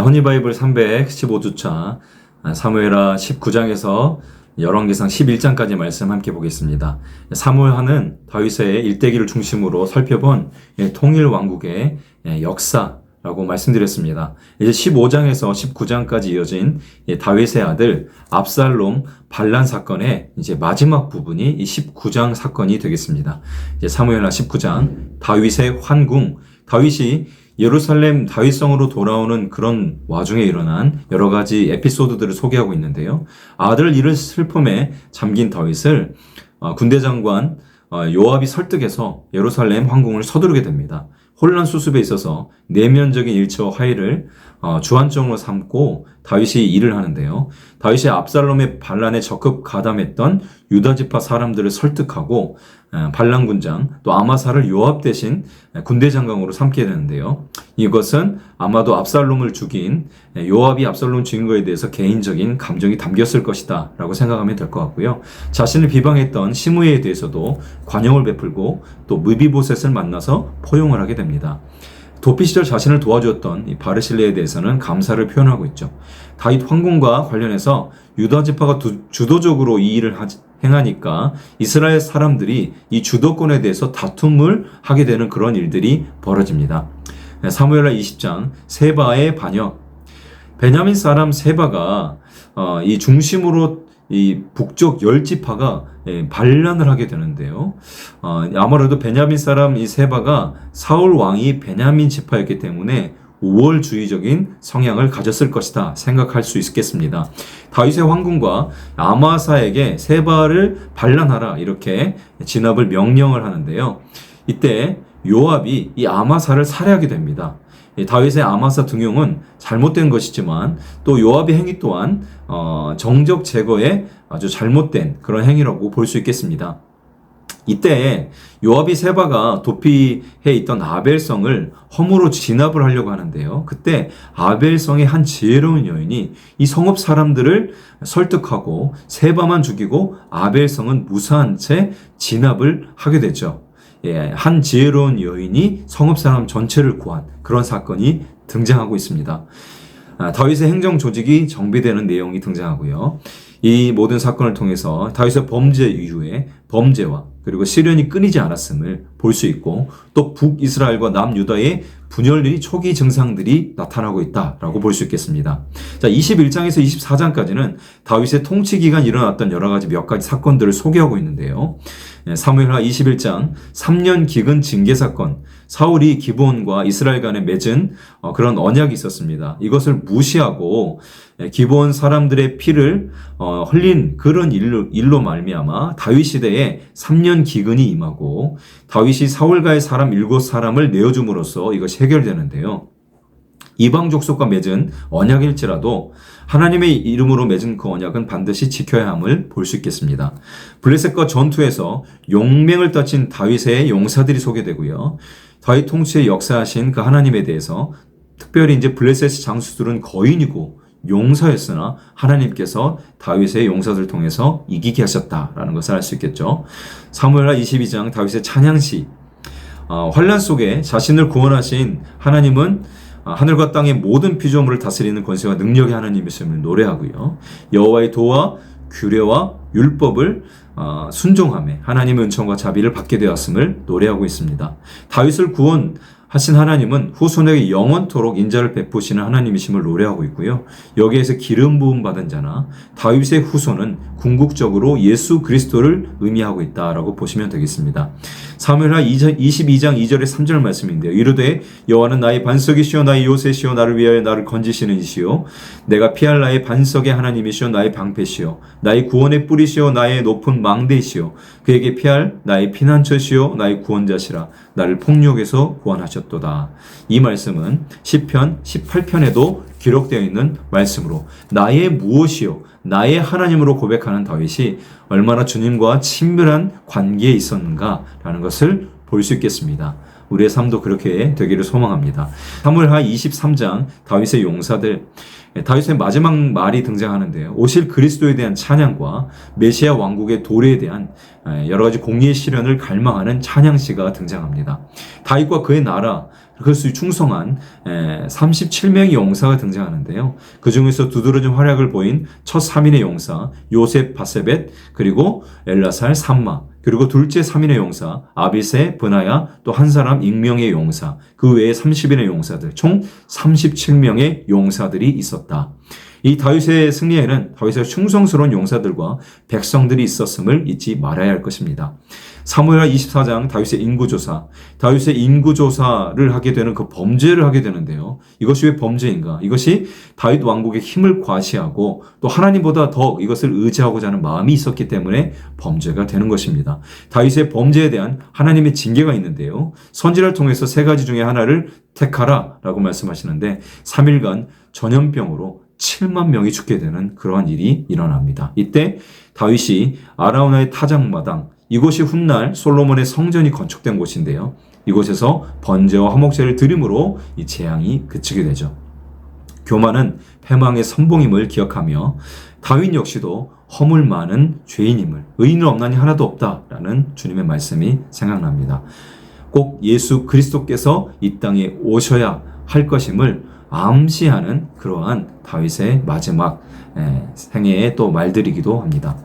허니바이블 315주차 사무엘하 19장에서 열왕기상 11장까지 말씀 함께 보겠습니다. 사무엘하는 다윗의 일대기를 중심으로 살펴본 통일 왕국의 역사라고 말씀드렸습니다. 이제 15장에서 19장까지 이어진 다윗의 아들 압살롬 반란 사건의 이제 마지막 부분이 이 19장 사건이 되겠습니다. 이제 사무엘하 19장 다윗의 환궁, 다윗이 예루살렘 다윗성으로 돌아오는 그런 와중에 일어난 여러 가지 에피소드들을 소개하고 있는데요. 아들 잃은 슬픔에 잠긴 다윗을 군대 장관 요압이 설득해서 예루살렘 황궁을 서두르게 됩니다. 혼란 수습에 있어서 내면적인 일처와 화해를 주안점으로 삼고 다윗이 일을 하는데요. 다윗이 압살롬의 반란에 적극 가담했던 유다 지파 사람들을 설득하고 반란 군장 또 아마사를 요압 대신 군대 장관으로 삼게 되는데요. 이것은 아마도 압살롬을 죽인 요압이 압살롬 죽인 것에 대해서 개인적인 감정이 담겼을 것이다 라고 생각하면 될 것 같고요. 자신을 비방했던 시므이에 대해서도 관용을 베풀고 또 무비보셋을 만나서 포용을 하게 됩니다. 도피 시절 자신을 도와주었던 이 바르실레에 대해서는 감사를 표현하고 있죠. 다윗 황궁과 관련해서 유다 지파가 주도적으로 이 일을 행하니까 이스라엘 사람들이 이 주도권에 대해서 다툼을 하게 되는 그런 일들이 벌어집니다. 사무엘하 20장 세바의 반역. 베냐민 사람 세바가 이 중심으로 이 북쪽 10지파가 반란을 하게 되는데요. 아무래도 베냐민 사람 이 세바가 사울 왕이 베냐민 지파였기 때문에 우월주의적인 성향을 가졌을 것이다 생각할 수 있겠습니다. 다윗의 황궁과 아마사에게 세바를 반란하라 이렇게 진압을 명령을 하는데요. 이때 요압이 이 아마사를 살해하게 됩니다. 다윗의 아마사 등용은 잘못된 것이지만 또 요압의 행위 또한 정적 제거에 아주 잘못된 그런 행위라고 볼 수 있겠습니다. 이때 요압이 세바가 도피해 있던 아벨성을 허무로 진압을 하려고 하는데요. 그때 아벨성의 한 지혜로운 여인이 이 성읍 사람들을 설득하고 세바만 죽이고 아벨성은 무사한 채 진압을 하게 되죠. 한 지혜로운 여인이 성읍 사람 전체를 구한 그런 사건이 등장하고 있습니다. 다윗의 행정 조직이 정비되는 내용이 등장하고요. 이 모든 사건을 통해서 다윗의 범죄 이후에 범죄와 그리고 시련이 끊이지 않았음을 볼 수 있고 또 북이스라엘과 남유다의 분열이 초기 증상들이 나타나고 있다라고 볼 수 있겠습니다. 자, 21장에서 24장까지는 다윗의 통치 기간 일어났던 여러 가지 몇 가지 사건들을 소개하고 있는데요. 사무엘하 21장 3년 기근 징계 사건, 사울이 기브온과 이스라엘 간에 맺은 그런 언약이 있었습니다. 이것을 무시하고 기브온 사람들의 피를 흘린 그런 일로 말미암아 다윗 시대에 3년 기근이 임하고 다윗이 사울가의 사람 7사람을 내어줌으로써 이것이 해결되는데요. 이방 족속과 맺은 언약일지라도 하나님의 이름으로 맺은 그 언약은 반드시 지켜야 함을 볼 수 있겠습니다. 블레셋과 전투에서 용맹을 다친 다윗의 용사들이 소개되고요. 다윗 통치에 역사하신 그 하나님에 대해서 특별히 이제 블레셋 장수들은 거인이고 용사였으나 하나님께서 다윗의 용사들을 통해서 이기게 하셨다라는 것을 알 수 있겠죠. 사무엘하 22장 다윗의 찬양시. 환난 속에 자신을 구원하신 하나님은 하늘과 땅의 모든 피조물을 다스리는 권세와 능력의 하나님이심을 노래하고요. 여호와의 도와 규례와 율법을 순종하며 하나님의 은총과 자비를 받게 되었음을 노래하고 있습니다. 다윗을 구원하신 하나님은 후손에게 영원토록 인자를 베푸시는 하나님이심을 노래하고 있고요. 여기에서 기름 부음 받은 자나 다윗의 후손은 궁극적으로 예수 그리스도를 의미하고 있다라고 보시면 되겠습니다. 사무엘하 22장 2절의 3절 말씀인데요. 이르되 여호와는 나의 반석이시오 나의 요새시오 나를 위하여 나를 건지시는 이시오 내가 피할 나의 반석의 하나님이시오 나의 방패시오 나의 구원의 뿌리시오 나의 높은 망대이시오 그에게 피할 나의 피난처시오 나의 구원자시라 나를 폭력에서 구원하셨도다. 이 말씀은 시편 18편에도 기록되어 있는 말씀으로 나의 무엇이요 나의 하나님으로 고백하는 다윗이 얼마나 주님과 친밀한 관계에 있었는가라는 것을 볼 수 있겠습니다. 우리의 삶도 그렇게 되기를 소망합니다. 사무엘하 23장 다윗의 용사들, 다윗의 마지막 말이 등장하는데요. 오실 그리스도에 대한 찬양과 메시아 왕국의 도래에 대한 여러 가지 공의의 실현을 갈망하는 찬양시가 등장합니다. 다윗과 그의 나라, 그것이 충성한 37명의 용사가 등장하는데요. 그 중에서 두드러진 활약을 보인 첫 3인의 용사 요셉 바세벳, 그리고 엘라살 삼마, 그리고 둘째 3인의 용사 아비세 브나야, 또 한 사람 익명의 용사, 그 외에 30인의 용사들, 총 37명의 용사들이 있었다. 이 다윗의 승리에는 다윗의 충성스러운 용사들과 백성들이 있었음을 잊지 말아야 할 것입니다. 사무엘하 24장 다윗의 인구조사를 하게 되는 그 범죄를 하게 되는데요. 이것이 왜 범죄인가? 이것이 다윗 왕국의 힘을 과시하고 또 하나님보다 더 이것을 의지하고자 하는 마음이 있었기 때문에 범죄가 되는 것입니다. 다윗의 범죄에 대한 하나님의 징계가 있는데요. 선지자를 통해서 세 가지 중에 하나를 택하라 라고 말씀하시는데 3일간 전염병으로 7만 명이 죽게 되는 그러한 일이 일어납니다. 이때 다윗이 아라우나의 타작마당, 이곳이 훗날 솔로몬의 성전이 건축된 곳인데요. 이곳에서 번제와 화목제를 드림으로 이 재앙이 그치게 되죠. 교만은 패망의 선봉임을 기억하며 다윗 역시도 허물 많은 죄인임을, 의인은 없나니 하나도 없다라는 주님의 말씀이 생각납니다. 꼭 예수 그리스도께서 이 땅에 오셔야 할 것임을 암시하는 그러한 다윗의 마지막 생애의 또 말들이기도 합니다.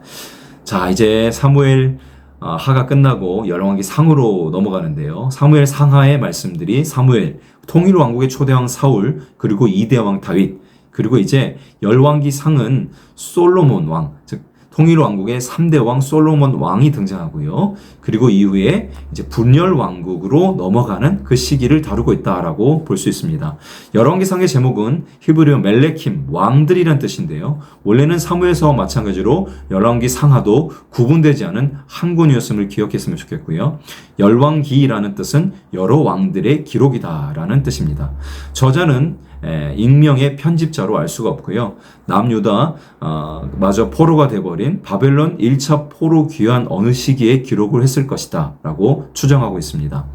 자, 이제 사무엘 하가 끝나고 열왕기 상으로 넘어가는데요. 사무엘 상하의 말씀들이 사무엘, 통일 왕국의 초대왕 사울, 그리고 2대 왕 다윗, 그리고 이제 열왕기 상은 솔로몬 왕, 즉 통일 왕국의 3대 왕 솔로몬 왕이 등장하고요. 그리고 이후에 이제 분열 왕국으로 넘어가는 그 시기를 다루고 있다라고 볼 수 있습니다. 열왕기상의 제목은 히브리어 멜레킴, 왕들이란 뜻인데요. 원래는 사무엘서와 마찬가지로 열왕기상하도 구분되지 않은 한 권이었음을 기억했으면 좋겠고요. 열왕기라는 뜻은 여러 왕들의 기록이다라는 뜻입니다. 저자는 익명의 편집자로 알 수가 없고요. 남유다 마저 포로가 돼버린 바벨론 1차 포로 귀환 어느 시기에 기록을 했을 것이다 라고 추정하고 있습니다.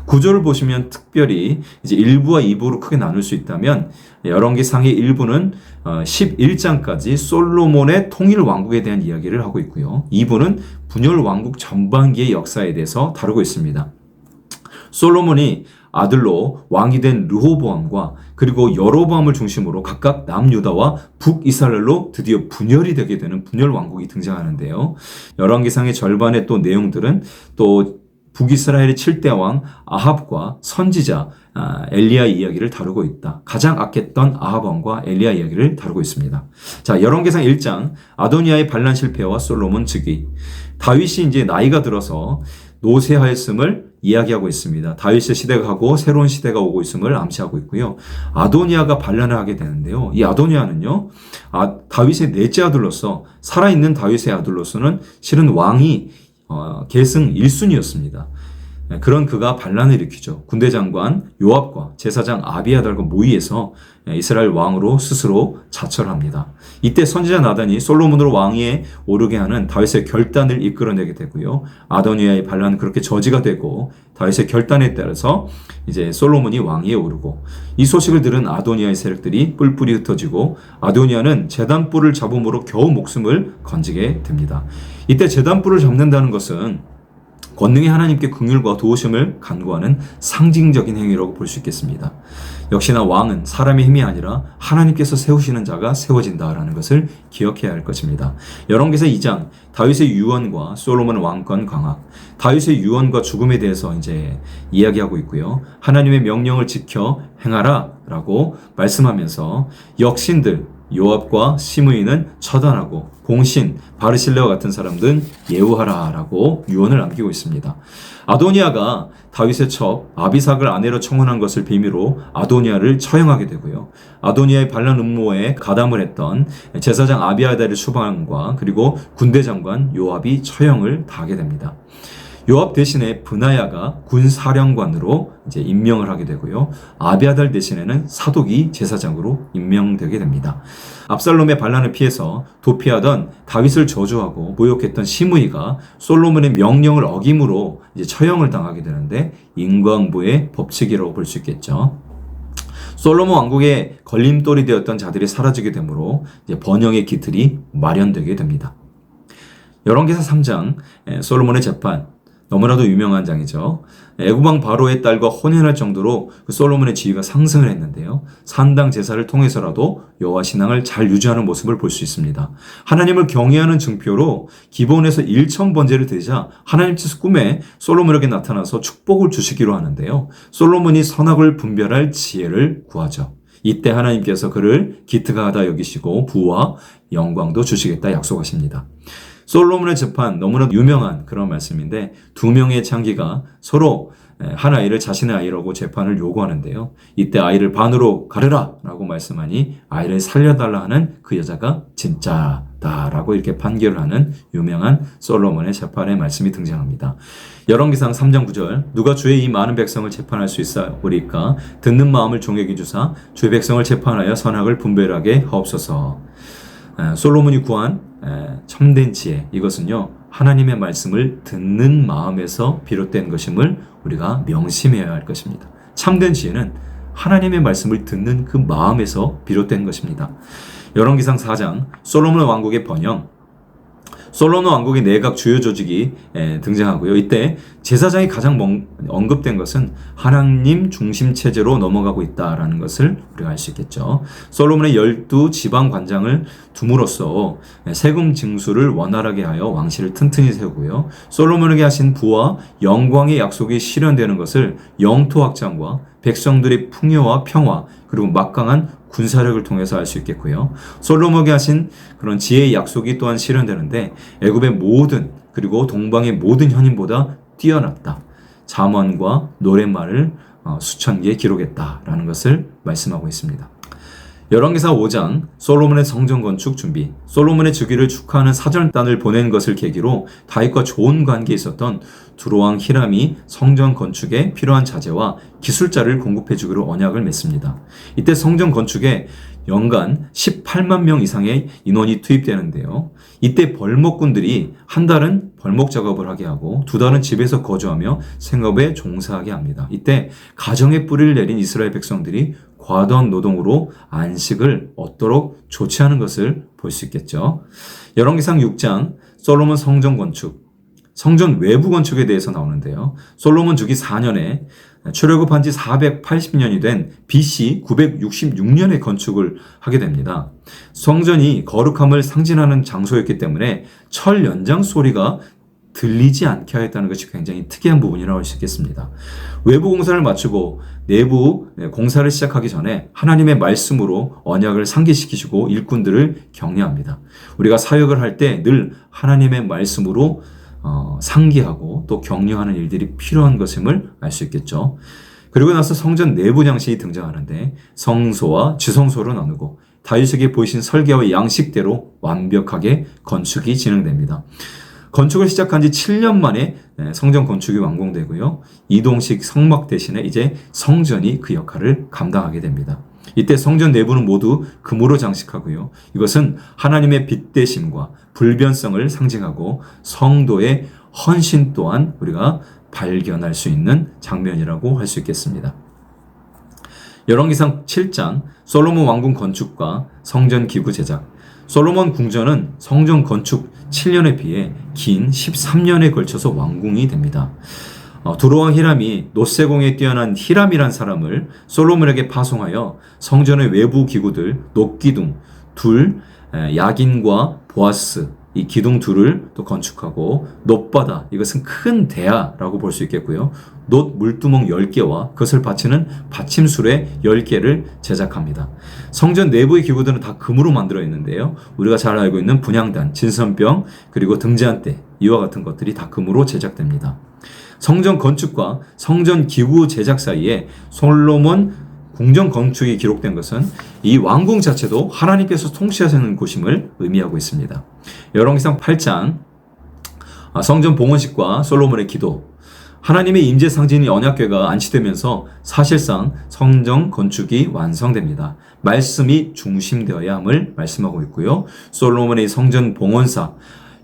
구조를 보시면 특별히 이제 1부와 2부로 크게 나눌 수 있다면 열왕기상의 1부는 11장까지 솔로몬의 통일 왕국에 대한 이야기를 하고 있고요. 2부는 분열 왕국 전반기의 역사에 대해서 다루고 있습니다. 솔로몬이 아들로 왕이 된 르호보암과 그리고 여로보암을 중심으로 각각 남유다와 북이스라엘로 드디어 분열이 되게 되는 분열 왕국이 등장하는데요. 열왕기상의 절반의 또 내용들은 또 북이스라엘의 7대 왕 아합과 선지자 엘리야 이야기를 다루고 있다. 가장 악했던 아합 왕과 엘리야 이야기를 다루고 있습니다. 자, 열왕기상 1장 아도니아의 반란 실패와 솔로몬 즉위. 다윗이 이제 나이가 들어서 노쇠하였음을 이야기하고 있습니다. 다윗의 시대가 가고 새로운 시대가 오고 있음을 암시하고 있고요. 아도니아가 반란을 하게 되는데요. 이 아도니아는요, 다윗의 넷째 아들로서, 살아있는 다윗의 아들로서는 실은 왕이 계승 1순위였습니다. 그런 그가 반란을 일으키죠. 군대 장관 요압과 제사장 아비아달과 모의해서 이스라엘 왕으로 스스로 자처합니다. 이때 선지자 나단이 솔로몬으로 왕위에 오르게 하는 다윗의 결단을 이끌어내게 되고요. 아도니아의 반란은 그렇게 저지가 되고 다윗의 결단에 따라서 이제 솔로몬이 왕위에 오르고, 이 소식을 들은 아도니아의 세력들이 뿔뿔이 흩어지고 아도니아는 제단뿔을 잡음으로 겨우 목숨을 건지게 됩니다. 이때 제단뿔을 잡는다는 것은 권능의 하나님께 긍휼과 도우심을 간구하는 상징적인 행위라고 볼 수 있겠습니다. 역시나 왕은 사람의 힘이 아니라 하나님께서 세우시는 자가 세워진다라는 것을 기억해야 할 것입니다. 열왕기상 2장 다윗의 유언과 솔로몬 왕권 강화, 다윗의 유언과 죽음에 대해서 이제 이야기하고 있고요. 하나님의 명령을 지켜 행하라라고 말씀하면서 역신들 요압과 시므이는 처단하고 공신, 바르실레와 같은 사람들은 예우하라라고 유언을 남기고 있습니다. 아도니아가 다윗의 첩 아비삭을 아내로 청혼한 것을 빌미로 아도니아를 처형하게 되고요. 아도니아의 반란 음모에 가담을 했던 제사장 아비아달의 수방과 그리고 군대 장관 요압이 처형을 당하게 됩니다. 요압 대신에 브나야가 군사령관으로 이제 임명을 하게 되고요. 아비아달 대신에는 사독이 제사장으로 임명되게 됩니다. 압살롬의 반란을 피해서 도피하던 다윗을 저주하고 모욕했던 시므이가 솔로몬의 명령을 어김으로 이제 처형을 당하게 되는데 인과응보의 법칙이라고 볼 수 있겠죠. 솔로몬 왕국의 걸림돌이 되었던 자들이 사라지게 되므로 이제 번영의 기틀이 마련되게 됩니다. 열왕기상 3장 솔로몬의 재판, 너무나도 유명한 장이죠. 애굽왕 바로의 딸과 혼인할 정도로 그 솔로몬의 지위가 상승을 했는데요. 산당 제사를 통해서라도 여호와 신앙을 잘 유지하는 모습을 볼 수 있습니다. 하나님을 경외하는 증표로 기본에서 1,000번제를 드리자 하나님께서 꿈에 솔로몬에게 나타나서 축복을 주시기로 하는데요. 솔로몬이 선악을 분별할 지혜를 구하죠. 이때 하나님께서 그를 기특하다 여기시고 부와 영광도 주시겠다 약속하십니다. 솔로몬의 재판, 너무나 유명한 그런 말씀인데, 두 명의 창기가 서로 한 아이를 자신의 아이라고 재판을 요구하는데요. 이때 아이를 반으로 가르라 라고 말씀하니 아이를 살려달라 하는 그 여자가 진짜다라고 이렇게 판결을 하는 유명한 솔로몬의 재판의 말씀이 등장합니다. 열왕기상 3장 9절, 누가 주의 이 많은 백성을 재판할 수 있사오리까? 듣는 마음을 종에게 주사 주의 백성을 재판하여 선악을 분별하게 하옵소서. 솔로몬이 구한 참된 지혜, 이것은요 하나님의 말씀을 듣는 마음에서 비롯된 것임을 우리가 명심해야 할 것입니다. 참된 지혜는 하나님의 말씀을 듣는 그 마음에서 비롯된 것입니다. 열왕기상 4장, 솔로몬 왕국의 번영, 솔로몬 왕국의 내각 주요 조직이 등장하고요. 이때 제사장이 가장 언급된 것은 하나님 중심 체제로 넘어가고 있다라는 것을 우리가 알 수 있겠죠. 솔로몬의 12 지방 관장을 둠으로써 세금 징수를 원활하게 하여 왕실을 튼튼히 세우고요. 솔로몬에게 하신 부와 영광의 약속이 실현되는 것을 영토 확장과 백성들의 풍요와 평화, 그리고 막강한 군사력을 통해서 알 수 있겠고요. 솔로몬에게 하신 그런 지혜의 약속이 또한 실현되는데, 애굽의 모든, 그리고 동방의 모든 현인보다 뛰어났다. 잠언과 노랫말을 수천 개 기록했다라는 것을 말씀하고 있습니다. 열왕기상 5장, 솔로몬의 성전 건축 준비, 솔로몬의 즉위를 축하하는 사절단을 보낸 것을 계기로 다윗과 좋은 관계에 있었던 두로왕 히람이 성전 건축에 필요한 자재와 기술자를 공급해 주기로 언약을 맺습니다. 이때 성전 건축에 연간 18만 명 이상의 인원이 투입되는데요. 이때 벌목꾼들이 한 달은 벌목 작업을 하게 하고 두 달은 집에서 거주하며 생업에 종사하게 합니다. 이때 가정의 뿌리를 내린 이스라엘 백성들이 과도한 노동으로 안식을 얻도록 조치하는 것을 볼 수 있겠죠. 열왕기상 6장, 솔로몬 성전 건축, 성전 외부 건축에 대해서 나오는데요. 솔로몬 주기 4년에 출애굽한 지 480년이 된 BC 966년에 건축을 하게 됩니다. 성전이 거룩함을 상징하는 장소였기 때문에 철 연장 소리가 들리지 않게 하였다는 것이 굉장히 특이한 부분이라고 할 수 있겠습니다. 외부 공사를 마치고 내부 공사를 시작하기 전에 하나님의 말씀으로 언약을 상기시키시고 일꾼들을 격려합니다. 우리가 사역을 할 때 늘 하나님의 말씀으로 상기하고 또 격려하는 일들이 필요한 것임을 알 수 있겠죠. 그리고 나서 성전 내부 양식이 등장하는데, 성소와 지성소로 나누고 다윗에게 보이신 설계와 양식대로 완벽하게 건축이 진행됩니다. 건축을 시작한 지 7년 만에 성전 건축이 완공되고요. 이동식 성막 대신에 이제 성전이 그 역할을 감당하게 됩니다. 이때 성전 내부는 모두 금으로 장식하고요. 이것은 하나님의 빛대심과 불변성을 상징하고 성도의 헌신 또한 우리가 발견할 수 있는 장면이라고 할 수 있겠습니다. 열왕기상 7장, 솔로몬 왕궁 건축과 성전 기구 제작. 솔로몬 궁전은 성전 건축 7년에 비해 긴 13년에 걸쳐서 완공이 됩니다. 두로왕 히람이 노세공에 뛰어난 히람이란 사람을 솔로몬에게 파송하여 성전의 외부 기구들, 녹기둥, 둘, 야긴과 보아스, 이 기둥 둘을 또 건축하고, 놋바다, 이것은 큰 대야라고 볼 수 있겠고요. 놋 물두멍 10개와 그것을 받치는 받침술에 10개를 제작합니다. 성전 내부의 기구들은 다 금으로 만들어 있는데요. 우리가 잘 알고 있는 분향단, 진선병, 그리고 등잔대, 이와 같은 것들이 다 금으로 제작됩니다. 성전 건축과 성전 기구 제작 사이에 솔로몬 궁전 건축이 기록된 것은 이 왕궁 자체도 하나님께서 통치하시는 곳임을 의미하고 있습니다. 열왕기상 8장, 성전 봉헌식과 솔로몬의 기도. 하나님의 임재 상징인 언약궤가 안치되면서 사실상 성전 건축이 완성됩니다. 말씀이 중심되어야 함을 말씀하고 있고요. 솔로몬의 성전 봉헌사,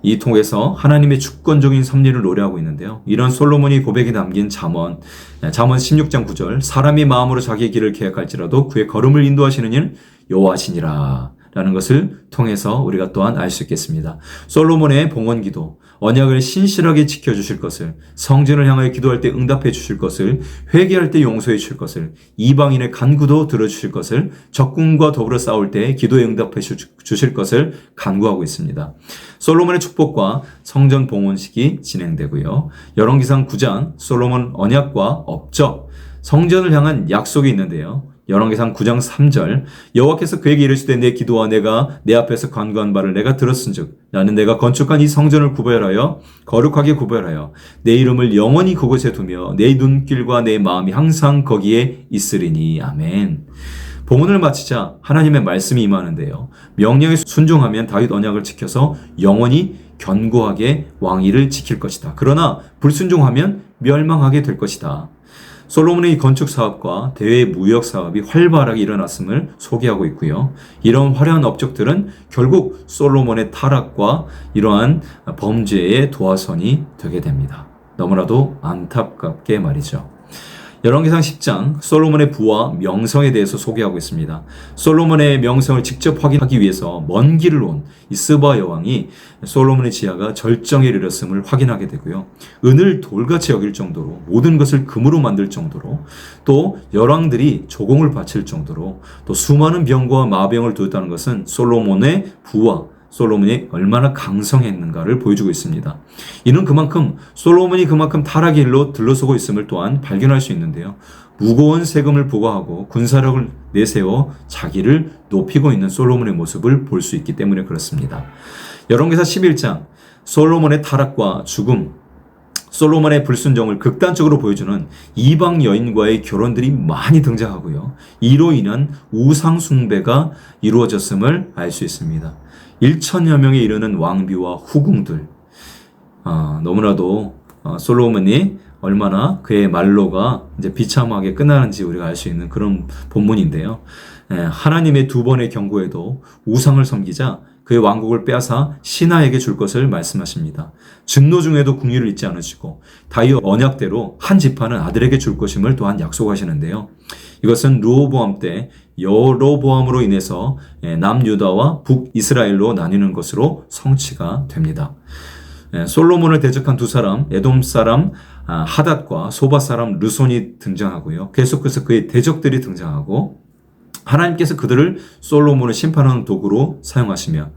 이 통해서 하나님의 주권적인 섭리를 노래하고 있는데요. 이런 솔로몬이 고백에 담긴 잠언 16장 9절, 사람이 마음으로 자기의 길을 계획할지라도 그의 걸음을 인도하시는 이는 여호와시니라 라는 것을 통해서 우리가 또한 알 수 있겠습니다. 솔로몬의 봉헌기도, 언약을 신실하게 지켜주실 것을, 성전을 향하여 기도할 때 응답해 주실 것을, 회개할 때 용서해 주실 것을, 이방인의 간구도 들어주실 것을, 적군과 더불어 싸울 때 기도에 응답해 주실 것을 간구하고 있습니다. 솔로몬의 축복과 성전 봉헌식이 진행되고요. 열왕기상 9장 솔로몬 언약과 업적, 성전을 향한 약속이 있는데요. 열왕기상 9장 3절 여호와께서 그에게 이르시되 내 기도와 내가 내 앞에서 간구한 바를 내가 들었은즉 나는 내가 건축한 이 성전을 구별하여 거룩하게 구별하여 내 이름을 영원히 그곳에 두며 내 눈길과 내 마음이 항상 거기에 있으리니. 아멘. 봉헌을 마치자 하나님의 말씀이 임하는데요. 명령에 순종하면 다윗 언약을 지켜서 영원히 견고하게 왕위를 지킬 것이다. 그러나 불순종하면 멸망하게 될 것이다. 솔로몬의 건축 사업과 대외 무역 사업이 활발하게 일어났음을 소개하고 있고요. 이런 화려한 업적들은 결국 솔로몬의 타락과 이러한 범죄의 도화선이 되게 됩니다. 너무나도 안타깝게 말이죠. 열왕기상 10장 솔로몬의 부와 명성에 대해서 소개하고 있습니다. 솔로몬의 명성을 직접 확인하기 위해서 먼 길을 온 이 스바 여왕이 솔로몬의 지하가 절정에 이르렀음을 확인하게 되고요. 은을 돌같이 여길 정도로, 모든 것을 금으로 만들 정도로, 또 열왕들이 조공을 바칠 정도로, 또 수많은 병과 마병을 두었다는 것은 솔로몬의 부와 솔로몬이 얼마나 강성했는가를 보여주고 있습니다. 이는 솔로몬이 그만큼 타락의 일로 들러서고 있음을 또한 발견할 수 있는데요. 무거운 세금을 부과하고 군사력을 내세워 자기를 높이고 있는 솔로몬의 모습을 볼 수 있기 때문에 그렇습니다. 열왕기상 11장 솔로몬의 타락과 죽음, 솔로몬의 불순종을 극단적으로 보여주는 이방 여인과의 결혼들이 많이 등장하고요. 이로 인한 우상 숭배가 이루어졌음을 알 수 있습니다. 1천여 명에 이르는 왕비와 후궁들, 너무나도 솔로몬이 얼마나 그의 말로가 이제 비참하게 끝나는지 우리가 알 수 있는 그런 본문인데요. 하나님의 두 번의 경고에도 우상을 섬기자 그의 왕국을 빼앗아 신하에게 줄 것을 말씀하십니다. 증노 중에도 궁유를 잊지 않으시고 다윗 언약대로 한 지파는 아들에게 줄 것임을 또한 약속하시는데요. 이것은 르호보암 때 여로보암으로 인해서 남유다와 북이스라엘로 나뉘는 것으로 성취가 됩니다. 솔로몬을 대적한 두 사람, 에돔 사람 하닷과 소바 사람 르손이 등장하고요. 계속해서 그의 대적들이 등장하고 하나님께서 그들을 솔로몬을 심판하는 도구로 사용하시며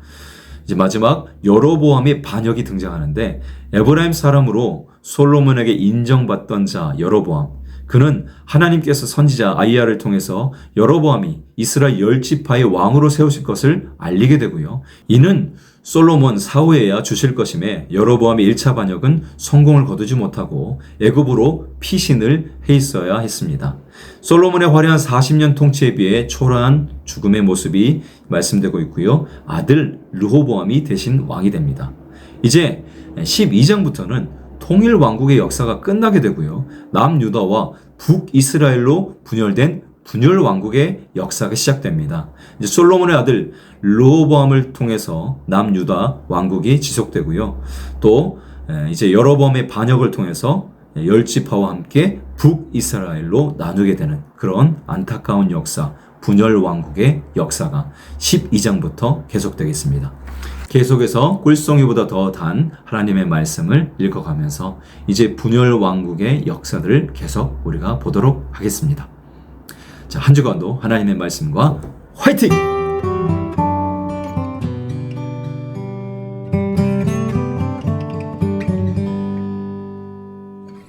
이제 마지막 여로보암의 반역이 등장하는데 에브라임 사람으로 솔로몬에게 인정받던 자 여로보암, 그는 하나님께서 선지자 아이야를 통해서 여로보암이 이스라엘 10지파의 왕으로 세우실 것을 알리게 되고요. 이는 솔로몬 사후에야 주실 것임에 여로보암의 1차 반역은 성공을 거두지 못하고 애굽으로 피신을 해 있어야 했습니다. 솔로몬의 화려한 40년 통치에 비해 초라한 죽음의 모습이 말씀되고 있고요. 아들 르호보암이 대신 왕이 됩니다. 이제 12장부터는 통일 왕국의 역사가 끝나게 되고요. 남유다와 북이스라엘로 분열된 분열 왕국의 역사가 시작됩니다. 이제 솔로몬의 아들 르호보암을 통해서 남유다 왕국이 지속되고요. 또 이제 여로보암의 반역을 통해서 10지파와 함께 북이스라엘로 나누게 되는 그런 안타까운 역사, 분열 왕국의 역사가 12장부터 계속되겠습니다. 계속해서 꿀송이보다 더 단 하나님의 말씀을 읽어가면서 이제 분열 왕국의 역사들을 계속 우리가 보도록 하겠습니다. 자, 한 주간도 하나님의 말씀과 화이팅!